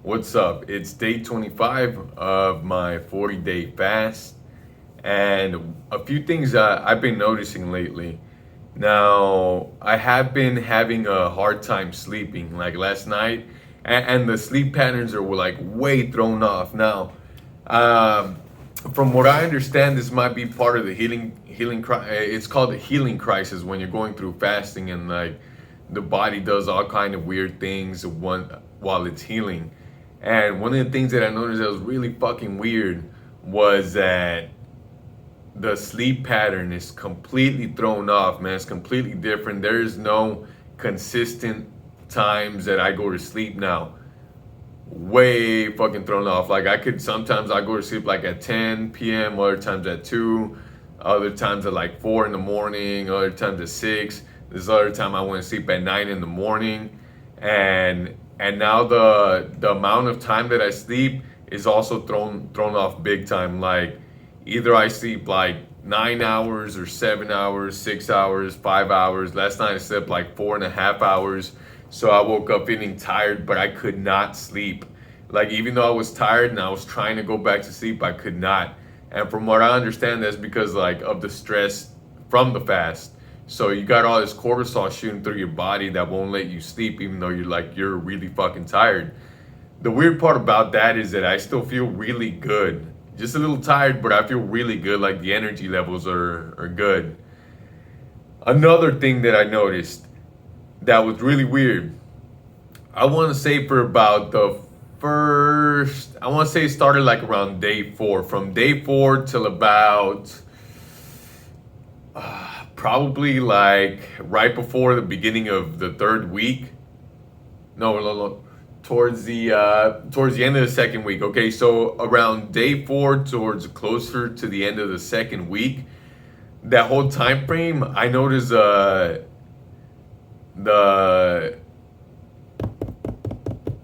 What's up? It's day 25 of my 40-day fast, and a few things I've been noticing lately. Now, I have been having a hard time sleeping, like last night, and the sleep patterns are like way thrown off. Now, um, from what I understand, this might be part of the it's called the healing crisis when you're going through fasting and like the body does all kind of weird things while it's healing. And one of the things that I noticed that was really fucking weird was that the sleep pattern is completely thrown off, man. It's completely different. There is no consistent times that I go to sleep now. Way fucking thrown off. Like sometimes I go to sleep like at 10 p.m., other times at 2, other times at like 4 in the morning, other times at 6. This other time I went to sleep at 9 in the morning. And now the amount of time that I sleep is also thrown off big time. Like either I sleep like 9 hours or 7 hours, 6 hours, 5 hours. Last night I slept like 4.5 hours. So I woke up feeling tired, but I could not sleep. Like even though I was tired and I was trying to go back to sleep, I could not. And from what I understand, that's because like of the stress from the fast. So you got all this cortisol shooting through your body that won't let you sleep, even though you're really fucking tired. The weird part about that is that I still feel really good. Just a little tired, but I feel really good. Like the energy levels are good. Another thing that I noticed that was really weird. I want to say for about I want to say it started like around day 4. From day 4 till about probably like right before the beginning of the third week. No, towards the end of the second week. Okay, so around day 4 towards closer to the end of the second week, that whole time frame, I noticed the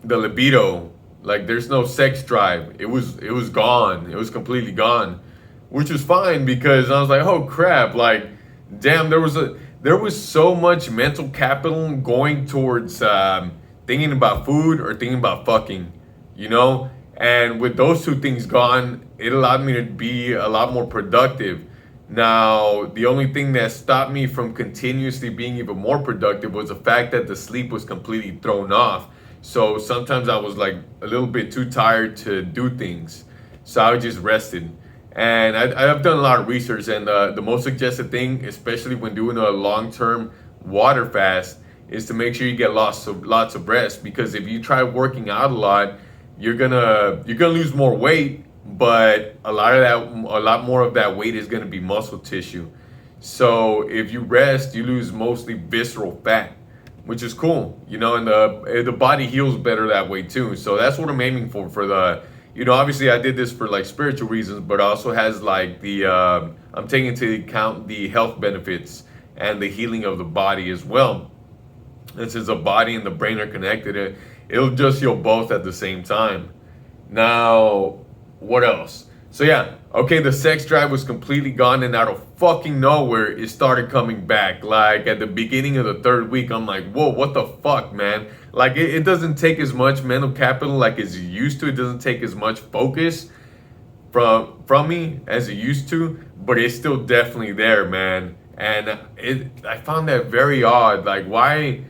libido, like there's no sex drive. It was gone. It was completely gone, which was fine because I was like, oh crap, like damn, there was so much mental capital going towards thinking about food or thinking about fucking, you know? And with those two things gone, it allowed me to be a lot more productive. Now, the only thing that stopped me from continuously being even more productive was the fact that the sleep was completely thrown off. So sometimes I was like a little bit too tired to do things. So I just rested. And I've done a lot of research, and the most suggested thing, especially when doing a long-term water fast, is to make sure you get lots of rest. Because if you try working out a lot, you're gonna lose more weight, but a lot more of that weight is gonna be muscle tissue. So if you rest, you lose mostly visceral fat, which is cool, you know, and the body heals better that way too. So that's what I'm aiming for the, you know, obviously I did this for like spiritual reasons, but also has like I'm taking into account the health benefits and the healing of the body as well. And since the body and the brain are connected, it'll just heal both at the same time. Now, what else? So yeah, okay, the sex drive was completely gone, and out of fucking nowhere, it started coming back. Like at the beginning of the third week, I'm like, whoa, what the fuck, man? Like it doesn't take as much mental capital like as it used to. It doesn't take as much focus from me as it used to, but it's still definitely there, man. And I found that very odd. Like why?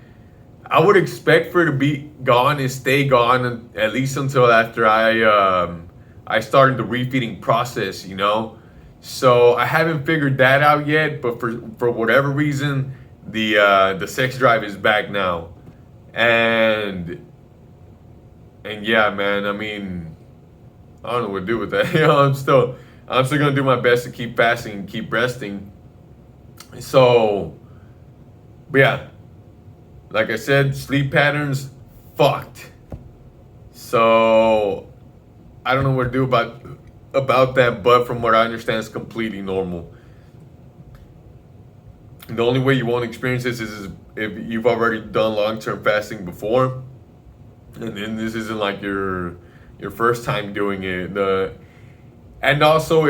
I would expect for it to be gone and stay gone at least until after I started the refeeding process, you know. So I haven't figured that out yet, but for whatever reason, the sex drive is back now, and yeah, man. I mean, I don't know what to do with that. You know, I'm still gonna do my best to keep fasting and keep resting. So, but yeah, like I said, sleep patterns fucked. So I don't know what to do about that, but from what I understand, it's completely normal. The only way you won't experience this is if you've already done long-term fasting before, and then this isn't like your first time doing it. And also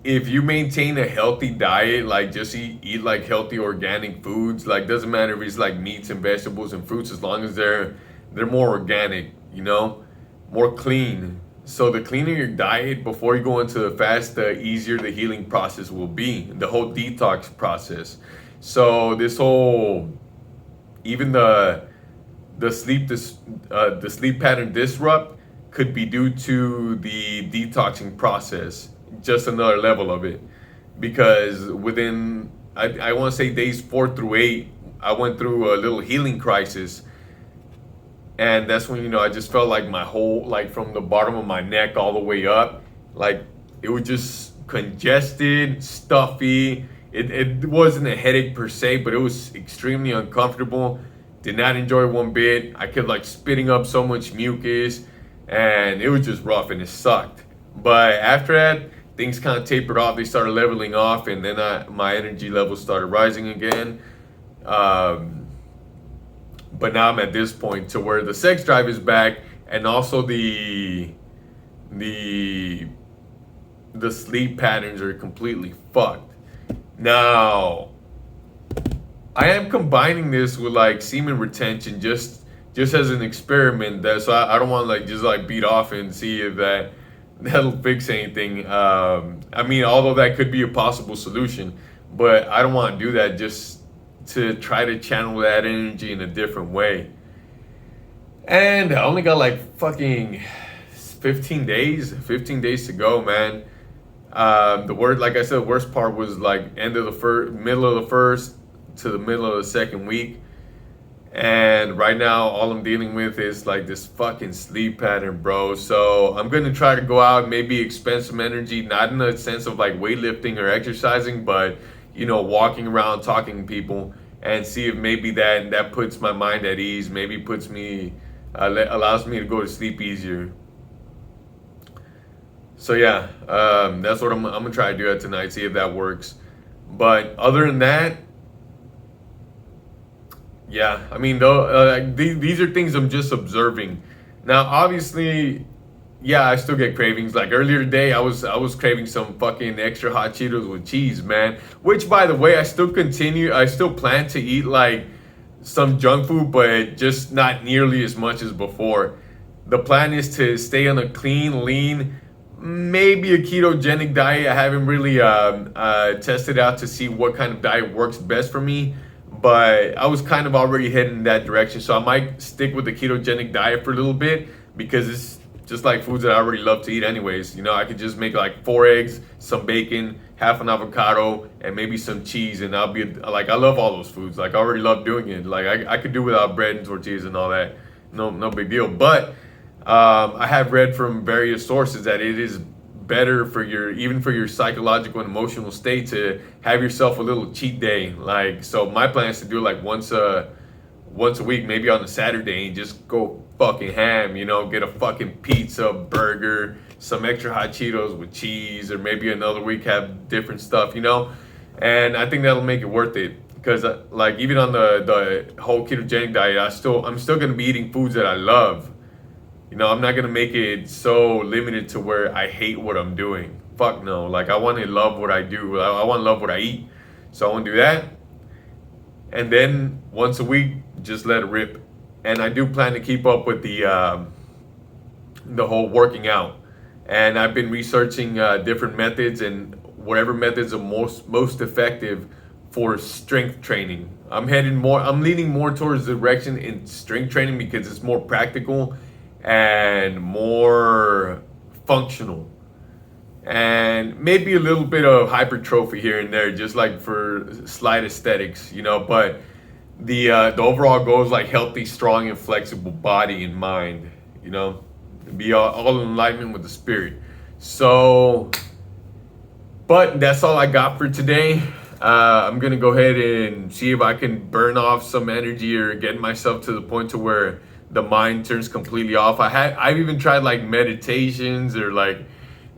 if you maintain a healthy diet, like just eat like healthy organic foods, like doesn't matter if it's like meats and vegetables and fruits, as long as they're more organic, you know. more clean. So the cleaner your diet before you go into the fast, the easier the healing process will be, the whole detox process. So this whole, even the the sleep pattern disrupt could be due to the detoxing process, just another level of it. Because within, I want to say days 4 through 8, I went through a little healing crisis. And that's when, I just felt like my whole, like from the bottom of my neck all the way up, like it was just congested, stuffy. It wasn't a headache per se, but it was extremely uncomfortable. Did not enjoy it one bit. I kept like spitting up so much mucus, and it was just rough and it sucked. But after that, things kind of tapered off. They started leveling off, and then my energy levels started rising again. But now I'm at this point to where the sex drive is back, and also the sleep patterns are completely fucked. Now, I am combining this with like semen retention just as an experiment. So I don't want to like just like beat off and see if that'll fix anything. I mean, although that could be a possible solution, but I don't want to do that just to try to channel that energy in a different way. And I only got like fucking 15 days to go, man. Like I said, the worst part was like middle of the first to the middle of the second week. And right now, all I'm dealing with is like this fucking sleep pattern, bro. So I'm gonna try to go out, maybe expend some energy, not in the sense of like weightlifting or exercising, but walking around, talking to people, and see if maybe that puts my mind at ease. Maybe puts me, allows me to go to sleep easier. So yeah, that's what I'm gonna try to do that tonight. See if that works. But other than that, yeah, I mean, though, these are things I'm just observing. Now, obviously, yeah, I still get cravings. Like earlier today, I was craving some fucking extra hot Cheetos with cheese, man. Which, by the way, I still plan to eat like some junk food, but just not nearly as much as before. The plan is to stay on a clean, lean, maybe a ketogenic diet. I haven't really tested out to see what kind of diet works best for me, but I was kind of already heading in that direction. So I might stick with the ketogenic diet for a little bit, because it's just like foods that I already love to eat anyways. I could just make like 4 eggs, some bacon, half an avocado, and maybe some cheese, and I'll be like, I love all those foods. Like I already love doing it. Like I could do without bread and tortillas and all that. No big deal. But I have read from various sources that it is better for your psychological and emotional state to have yourself a little cheat day. Like, so my plan is to do it like once a week, maybe on a Saturday, and just go fucking ham, get a fucking pizza, burger, some extra hot Cheetos with cheese, or maybe another week have different stuff, and I think that'll make it worth it. Because like even on the whole ketogenic diet, I'm still gonna be eating foods that I love. I'm not gonna make it so limited to where I hate what I'm doing. Fuck no. Like I want to love what I do. I want to love what I eat. So I want to do that. And then once a week, just let it rip. And I do plan to keep up with the whole working out. And I've been researching different methods, and whatever methods are most effective for strength training. I'm leaning more towards the direction in strength training because it's more practical and more functional, and maybe a little bit of hypertrophy here and there, just like for slight aesthetics, but the overall goal is like healthy, strong, and flexible body and mind, be all in alignment with the spirit. So, but that's all I got for today. I'm gonna go ahead and see if I can burn off some energy or get myself to the point to where the mind turns completely off. I've even tried like meditations or like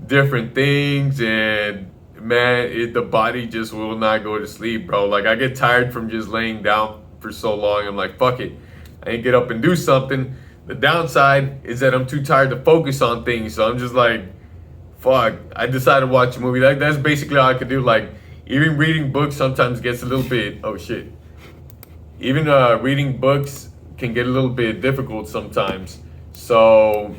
different things, and man, the body just will not go to sleep, bro. Like I get tired from just laying down for so long. I'm like, fuck it, I ain't get up and do something. The downside is that I'm too tired to focus on things, so I'm just like, fuck, I decided to watch a movie. That's basically all I could do. Like even reading books sometimes gets a little bit, oh shit, even reading books can get a little bit difficult sometimes. So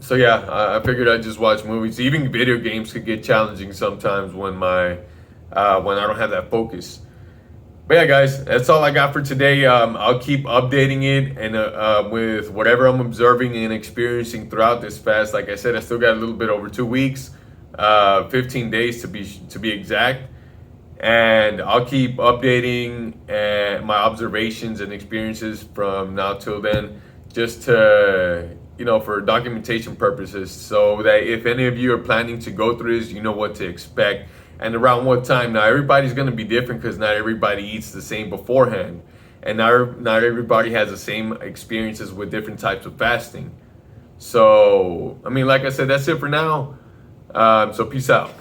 So yeah, I figured I'd just watch movies. Even video games could get challenging sometimes when I don't have that focus. But yeah, guys, that's all I got for today. I'll keep updating it and with whatever I'm observing and experiencing throughout this fast. Like I said, I still got a little bit over 2 weeks, 15 days to be exact, and I'll keep updating my observations and experiences from now till then, just to for documentation purposes, so that if any of you are planning to go through this, you know what to expect and around what time. Now everybody's going to be different because not everybody eats the same beforehand, and not everybody has the same experiences with different types of fasting. So I mean, like I said, that's it for now. So peace out.